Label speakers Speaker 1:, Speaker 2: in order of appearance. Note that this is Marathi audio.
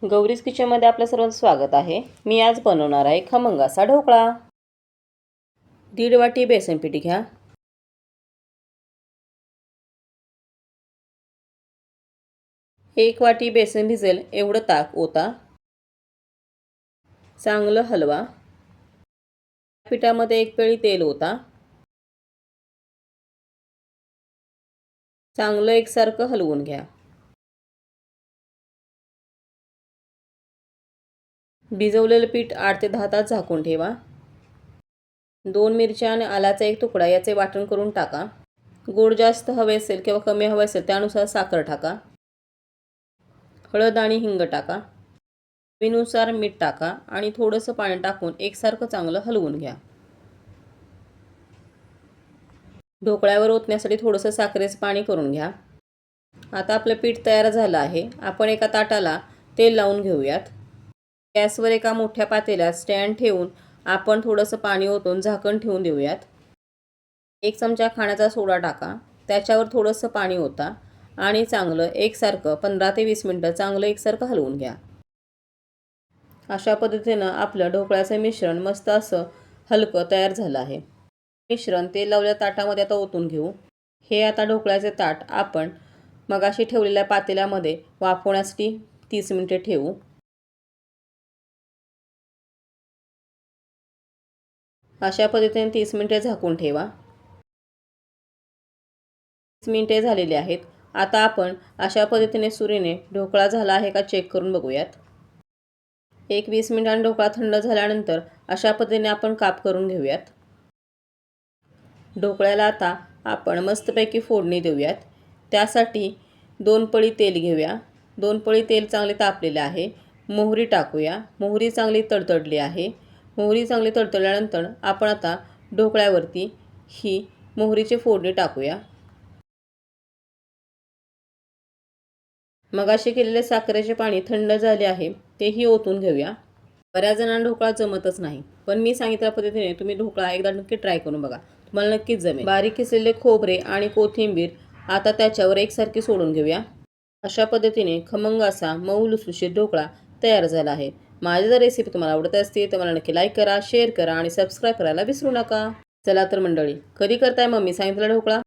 Speaker 1: गौरीज किचनमध्ये आपलं सर्वांचं स्वागत आहे। मी आज बनवणार आहे खमंग असा ढोकळा। 1.5 वाटी बेसन पीठ घ्या। 1 वाटी बेसन भिजेल एवढं ताक ओता। चांगलं हलवा। पिठामध्ये 1 पेळी तेल ओता। चांगलं एकसारखं हलवून घ्या। भिजवलेलं पीठ 8 ते 10 तास झाकून ठेवा। 2 मिरच्या आणि आल्याचा 1 तुकडा याचे वाटण करून टाका। गोड जास्त हवे असेल किंवा कमी हवे असेल त्यानुसार साखर टाका। हळद आणि हिंग टाका। चवीनुसार मीठ टाका आणि थोडंसं पाणी टाकून एकसारखं चांगलं हलवून घ्या। ढोकळ्यावर ओतण्यासाठी थोडंसं साखरेचं पाणी करून घ्या। आता आपलं पीठ तयार झालं आहे। आपण एका ताटाला तेल लावून घेऊयात। गॅसवर एका मोठ्या पातेल्यात स्टँड ठेवून आपण थोडंसं पाणी ओतून झाकण ठेवून देऊयात। 1 चमचा खाण्याचा सोडा टाका। त्याच्यावर थोडंसं पाणी ओता आणि चांगलं एकसारखं 15 ते 20 मिनिटं चांगलं एकसारखं हलवून घ्या। अशा पद्धतीनं आपलं ढोकळ्याचं मिश्रण मस्त असं हलकं तयार झालं आहे। मिश्रण तेल लावलेल्या ताटामध्ये आता ओतून घेऊ। हे आता ढोकळ्याचे ताट आपण मगाशी ठेवलेल्या पातेल्यामध्ये वाफवण्यासाठी 30 मिनिटे ठेवू। अशा पद्धतीने 30 मिनिटे झाकून ठेवा। 30 मिनिटे झालेली आहेत। आता आपण अशा पद्धतीने सुरीने ढोकळा झाला आहे का चेक करून बघूयात। 20 मिनिटांनी ढोकळा थंड झाल्यानंतर अशा पद्धतीने आपण काप करून घेऊयात। ढोकळ्याला आता आपण मस्तपैकी फोडणी देऊयात। त्यासाठी 2 पळी तेल घेऊया। 2 पळी तेल चांगले तापलेले आहे। मोहरी टाकूया। मोहरी चांगली तडतडली आहे। मोहरी चांगली तडतडल्यानंतर आपण आता ढोकळ्यावरती ही मोहरीची फोडणी टाकूया। मगाशी केलेले साखरेचे पाणी थंड झाले आहे तेही ओतून घेऊया। बऱ्याच जणांना ढोकळा जमतच नाही, पण मी सांगितल्या पद्धतीने तुम्ही ढोकळा एकदा नक्की ट्राय करून बघा, तुम्हाला नक्कीच जमेल। बारीक किसलेले खोबरे आणि कोथिंबीर आता त्याच्यावर एकसारखी सोडून घेऊया। अशा पद्धतीने खमंग असा मऊ लुसलुशीत ढोकळा तयार झाला आहे। माझी जर रेसिपी तुम्हाला आवडत असते तर मला नक्की लाईक करा, शेअर करा आणि सबस्क्राईब करायला विसरू नका। चला तर मंडळी, कधी करताय मम्मी सांगितलेला ढोकळा?